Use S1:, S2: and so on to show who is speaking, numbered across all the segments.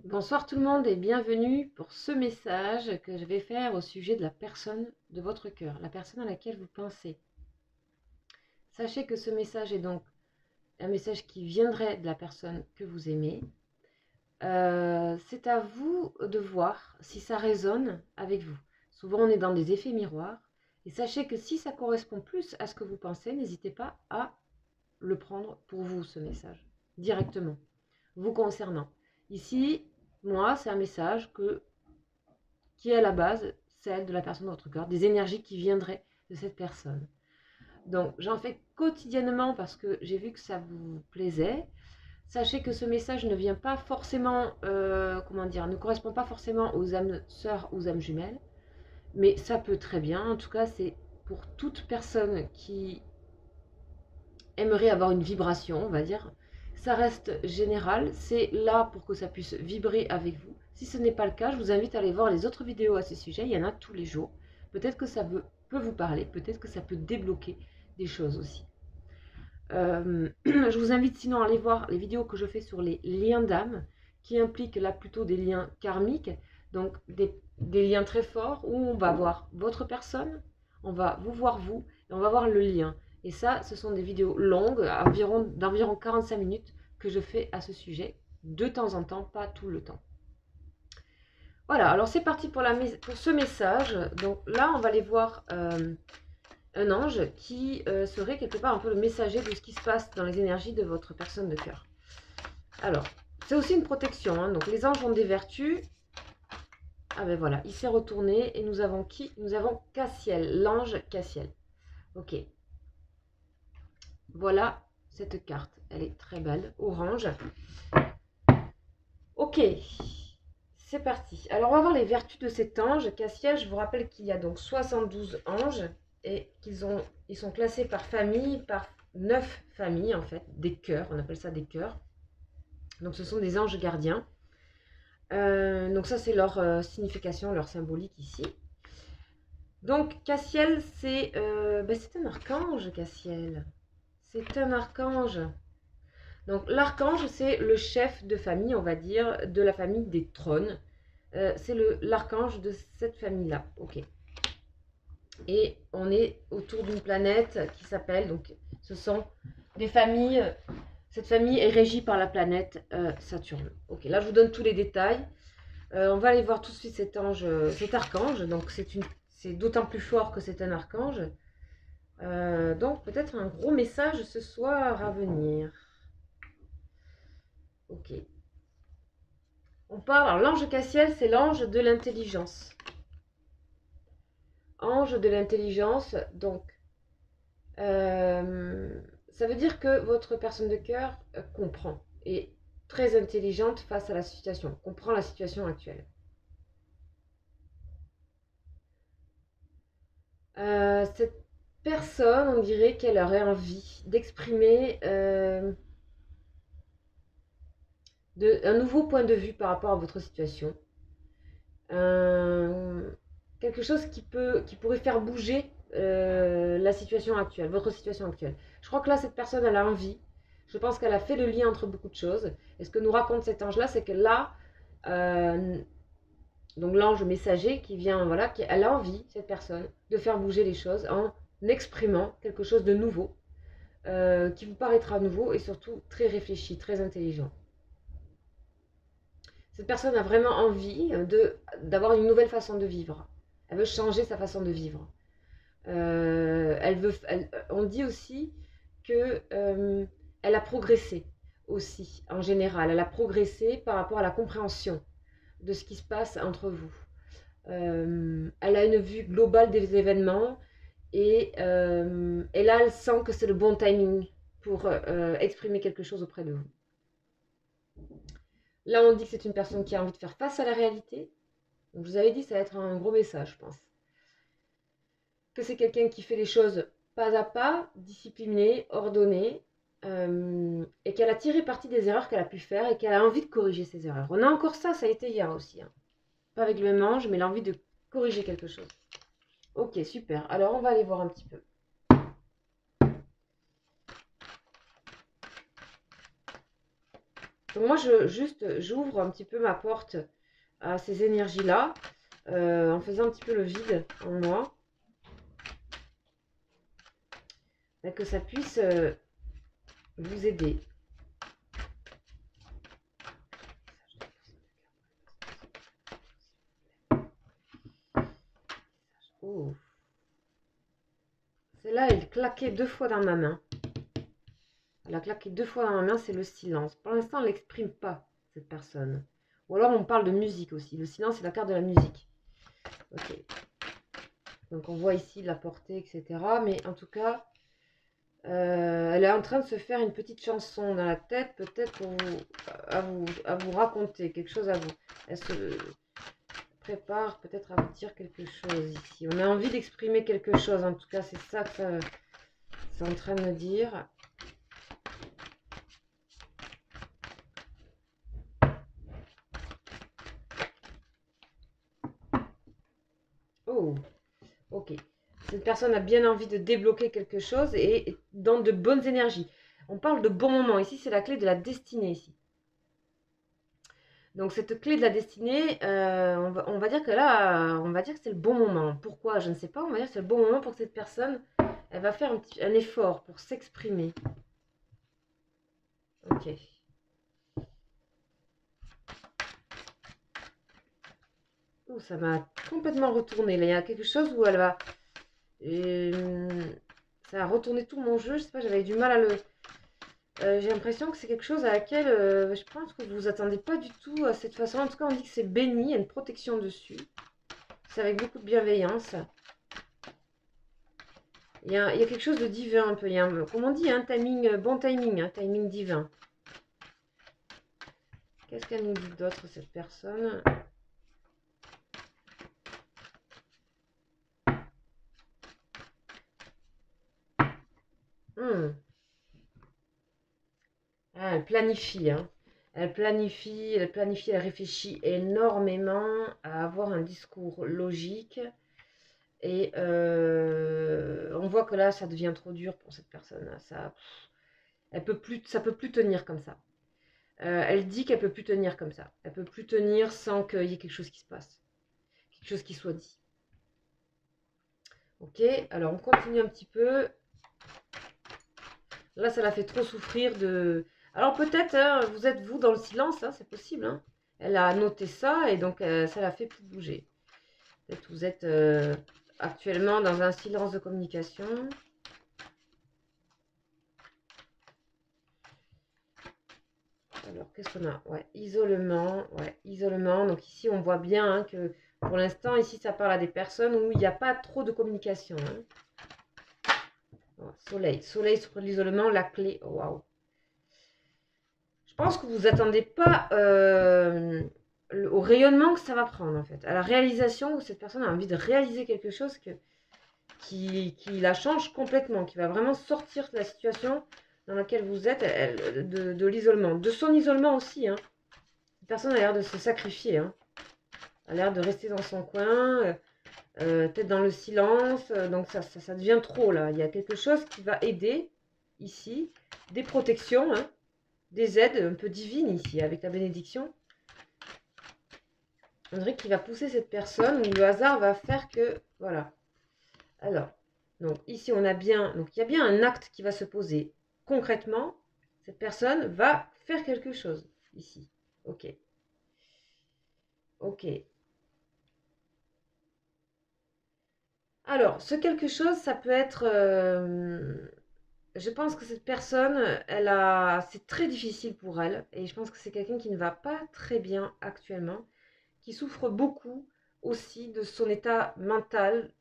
S1: Bonsoir tout le monde et bienvenue pour ce message que je vais faire au sujet de la personne de votre cœur, la personne à laquelle vous pensez. Sachez que ce message est donc un message qui viendrait de la personne que vous aimez. C'est à vous de voir si ça résonne avec vous. Souvent on est dans des effets miroirs et sachez que si ça correspond plus à ce que vous pensez, n'hésitez pas à le prendre pour vous ce message, directement, vous concernant. Ici, moi, c'est un message qui est à la base celle de la personne de votre cœur, des énergies qui viendraient de cette personne. Donc, j'en fais quotidiennement parce que j'ai vu que ça vous plaisait. Sachez que ce message ne vient pas forcément, ne correspond pas forcément aux âmes sœurs ou aux âmes jumelles, mais ça peut très bien. En tout cas, c'est pour toute personne qui aimerait avoir une vibration, on va dire. Ça reste général, c'est là pour que ça puisse vibrer avec vous. Si ce n'est pas le cas, je vous invite à aller voir les autres vidéos à ce sujet, il y en a tous les jours. Peut-être que ça peut vous parler, peut-être que ça peut débloquer des choses aussi. Je vous invite sinon à aller voir les vidéos que je fais sur les liens d'âme, qui impliquent là plutôt des liens karmiques, donc des liens très forts où on va voir votre personne, on va vous voir vous, et on va voir le lien. Et ça, ce sont des vidéos longues, d'environ 45 minutes, que je fais à ce sujet, de temps en temps, pas tout le temps. Voilà, alors c'est parti pour ce message. Donc là, on va aller voir un ange qui serait quelque part un peu le messager de ce qui se passe dans les énergies de votre personne de cœur. Alors, c'est aussi une protection, hein, donc les anges ont des vertus. Ah ben voilà, il s'est retourné et nous avons qui? Nous avons Cassiel, l'ange Cassiel. Ok, voilà cette carte, elle est très belle, orange. Ok, c'est parti. Alors on va voir les vertus de cet ange Cassiel. Je vous rappelle qu'il y a donc 72 anges et ils sont classés par famille, par 9 familles en fait, des cœurs, on appelle ça des cœurs. Donc ce sont des anges gardiens. Donc ça c'est leur signification, leur symbolique ici. Donc Cassiel c'est un archange Cassiel. C'est un archange. Donc l'archange c'est le chef de famille, on va dire, de la famille des trônes. C'est l'archange de cette famille-là. Ok. Et on est autour d'une planète qui s'appelle, donc ce sont des familles, cette famille est régie par la planète Saturne. Ok, là je vous donne tous les détails. On va aller voir tout de suite cet archange. Donc c'est d'autant plus fort que c'est un archange. Donc peut-être un gros message ce soir à venir. Ok. On parle, alors l'ange Cassiel, c'est l'ange de l'intelligence. Ange de l'intelligence, donc ça veut dire que votre personne de cœur comprend, est très intelligente face à la situation, comprend la situation actuelle. Cette personne, on dirait qu'elle aurait envie d'exprimer un nouveau point de vue par rapport à votre situation. Quelque chose qui pourrait faire bouger la situation actuelle, votre situation actuelle. Je crois que là, cette personne, elle a envie. Je pense qu'elle a fait le lien entre beaucoup de choses. Et ce que nous raconte cet ange-là, c'est que là, donc l'ange messager qui vient, voilà, elle a envie, cette personne, de faire bouger les choses en exprimant quelque chose de nouveau, qui vous paraîtra nouveau et surtout très réfléchi, très intelligent. Cette personne a vraiment envie d'avoir une nouvelle façon de vivre. Elle veut changer sa façon de vivre. On dit aussi que elle a progressé aussi, en général. Elle a progressé par rapport à la compréhension de ce qui se passe entre vous. Elle a une vue globale des événements et là, elle sent que c'est le bon timing pour exprimer quelque chose auprès de vous. Là, on dit que c'est une personne qui a envie de faire face à la réalité. Donc, je vous avais dit, ça va être un gros message, je pense. Que c'est quelqu'un qui fait les choses pas à pas, discipliné, ordonné, et qu'elle a tiré parti des erreurs qu'elle a pu faire et qu'elle a envie de corriger ses erreurs. On a encore ça a été hier aussi. Hein. Pas avec le même ange, mais l'envie de corriger quelque chose. Ok, super. Alors, on va aller voir un petit peu. Donc moi, j'ouvre un petit peu ma porte à ces énergies-là, en faisant un petit peu le vide en moi, et que ça puisse vous aider. Oh. Celle-là, elle claquait 2 fois dans ma main. Elle a claqué 2 fois dans ma main, c'est le silence. Pour l'instant, elle n'exprime pas, cette personne. Ou alors, on parle de musique aussi. Le silence, c'est la carte de la musique. Ok. Donc, on voit ici la portée, etc. Mais en tout cas, elle est en train de se faire une petite chanson dans la tête, peut-être pour à vous raconter quelque chose à vous. Elle se prépare peut-être à vous dire quelque chose ici. On a envie d'exprimer quelque chose, en tout cas, c'est ça que c'est en train de me dire. Oh, ok. Cette personne a bien envie de débloquer quelque chose et dans de bonnes énergies. On parle de bons moments. Ici, c'est la clé de la destinée. Ici. Donc, cette clé de la destinée, on va dire que là, on va dire que c'est le bon moment. Pourquoi? Je ne sais pas. On va dire que c'est le bon moment pour que cette personne, elle va faire un effort pour s'exprimer. Ok. Oh, ça m'a complètement retourné. Là, il y a quelque chose où elle va... ça a retourné tout mon jeu. Je sais pas, j'avais du mal à le... j'ai l'impression que c'est quelque chose à laquelle je pense que vous vous attendez pas du tout à cette façon. En tout cas, on dit que c'est béni, il y a une protection dessus. C'est avec beaucoup de bienveillance. Il y a quelque chose de divin un peu. Il y a comme on dit, un timing, bon timing, un timing divin. Qu'est-ce qu'elle nous dit d'autre, cette personne? Ah, elle planifie, hein. Elle planifie, elle réfléchit énormément à avoir un discours logique. Et on voit que là, ça devient trop dur pour cette personne. Ça peut plus tenir comme ça. Elle dit qu'elle peut plus tenir comme ça. Elle peut plus tenir sans qu'il y ait quelque chose qui se passe, quelque chose qui soit dit. Ok, alors on continue un petit peu. Là, ça la fait trop souffrir de. Alors peut-être, hein, vous êtes vous dans le silence, hein, c'est possible. Hein. Elle a noté ça et donc ça la fait plus bouger. Peut-être vous êtes actuellement dans un silence de communication. Alors, qu'est-ce qu'on a? Ouais, isolement. Ouais, isolement. Donc ici, on voit bien hein, que pour l'instant, ici, ça parle à des personnes où il n'y a pas trop de communication. Hein. Ouais, soleil. Soleil sur l'isolement, la clé. Oh, waouh. Je pense que vous attendez pas au rayonnement que ça va prendre, en fait. À la réalisation où cette personne a envie de réaliser quelque chose qui la change complètement, qui va vraiment sortir de la situation dans laquelle vous êtes, de l'isolement. De son isolement aussi, hein. Personne a l'air de se sacrifier. Hein. A l'air de rester dans son coin, peut-être dans le silence. Donc ça devient trop là. Il y a quelque chose qui va aider ici. Des protections, hein, des aides un peu divines ici avec la bénédiction. On dirait qu'il va pousser cette personne où le hasard va faire que... Voilà. Alors, donc ici on a bien... Donc il y a bien un acte qui va se poser. Concrètement, cette personne va faire quelque chose ici. Ok. Ok. Alors, ce quelque chose, ça peut être... je pense que cette personne, c'est très difficile pour elle. Et je pense que c'est quelqu'un qui ne va pas très bien actuellement. Qui souffre beaucoup aussi de son état mental.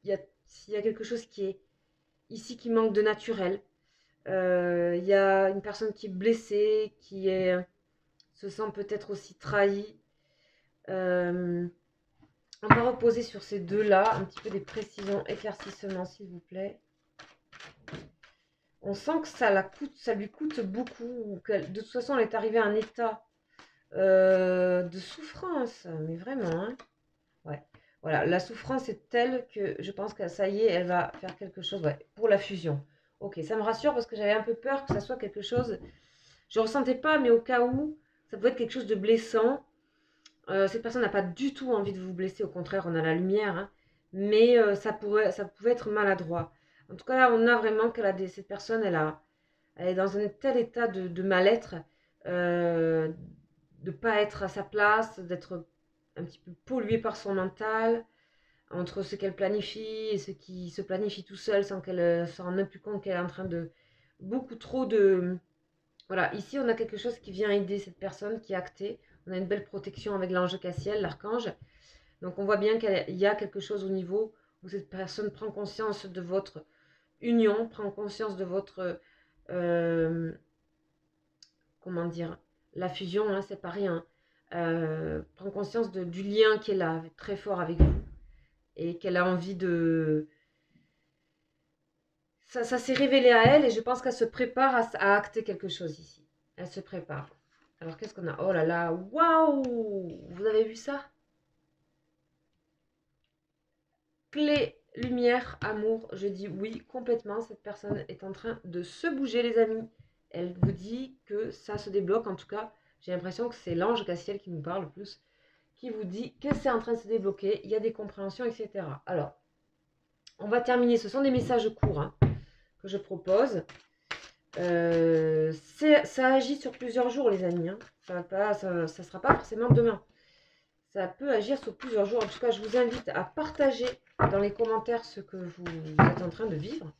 S1: Il y a quelque chose qui est ici qui manque de naturel. Il y a une personne qui est blessée, se sent peut-être aussi trahie. Euh, on va reposer sur ces deux-là, un petit peu des précisions, éclaircissements s'il vous plaît. On sent que ça lui coûte beaucoup, que de toute façon elle est arrivée à un état de souffrance, mais vraiment, hein. Ouais. Voilà, la souffrance est telle que je pense que ça y est, elle va faire quelque chose ouais, pour la fusion. Ok, ça me rassure parce que j'avais un peu peur que ça soit quelque chose. Je ne ressentais pas, mais au cas où, ça pouvait être quelque chose de blessant. Cette personne n'a pas du tout envie de vous blesser, au contraire, on a la lumière, hein, mais ça pouvait être maladroit. En tout cas, là, on a vraiment cette personne, elle est dans un tel état de mal-être, de ne pas être à sa place, d'être un petit peu polluée par son mental, entre ce qu'elle planifie et ce qui se planifie tout seul sans qu'elle s'en rende plus compte qu'elle est en train de... Beaucoup trop de... Voilà, ici on a quelque chose qui vient aider cette personne qui est actée. On a une belle protection avec l'ange Cassiel, l'archange. Donc on voit bien qu'il y a quelque chose au niveau où cette personne prend conscience de votre union, prend conscience de votre... comment dire, la fusion, hein, c'est pas rien. Prend conscience du lien qu'elle a très fort avec vous et qu'elle a envie de... Ça s'est révélé à elle et je pense qu'elle se prépare à acter quelque chose ici. Elle se prépare. Alors qu'est-ce qu'on a? Oh là là, waouh! Vous avez vu ça? Clé, lumière, amour. Je dis oui, complètement. Cette personne est en train de se bouger, les amis. Elle vous dit que ça se débloque. En tout cas, j'ai l'impression que c'est l'ange Cassiel qui nous parle le plus, qui vous dit que c'est en train de se débloquer. Il y a des compréhensions, etc. Alors, on va terminer. Ce sont des messages courts, hein, que je propose. Ça agit sur plusieurs jours, les amis. Hein. Ça sera pas forcément demain. Ça peut agir sur plusieurs jours. En tout cas, je vous invite à partager dans les commentaires ce que vous êtes en train de vivre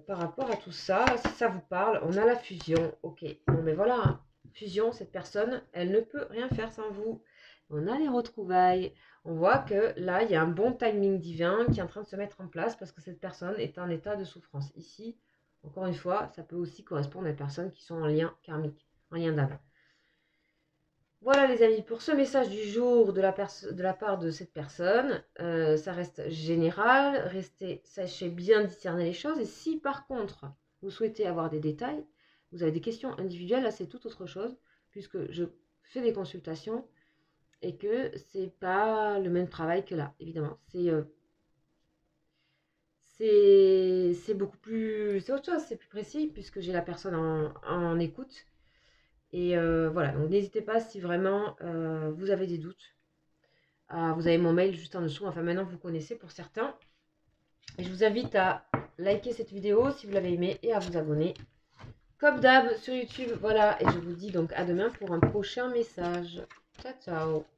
S1: par rapport à tout ça. Si ça vous parle, on a la fusion. Ok, bon, mais voilà. Hein. Fusion, cette personne, elle ne peut rien faire sans vous. On a les retrouvailles. On voit que là, il y a un bon timing divin qui est en train de se mettre en place parce que cette personne est en état de souffrance. Ici, encore une fois, ça peut aussi correspondre à des personnes qui sont en lien karmique, en lien d'âme. Voilà les amis, pour ce message du jour de la part de cette personne, ça reste général, sachez bien discerner les choses. Et si par contre, vous souhaitez avoir des détails, vous avez des questions individuelles, là c'est tout autre chose, puisque je fais des consultations et que c'est pas le même travail que là, évidemment. C'est beaucoup plus... C'est autre chose, c'est plus précis, puisque j'ai la personne en écoute. Et voilà, donc n'hésitez pas si vraiment vous avez des doutes. Vous avez mon mail juste en dessous, enfin maintenant vous connaissez pour certains. Et je vous invite à liker cette vidéo si vous l'avez aimée et à vous abonner. Comme d'hab sur YouTube, voilà. Et je vous dis donc à demain pour un prochain message. Ciao, ciao.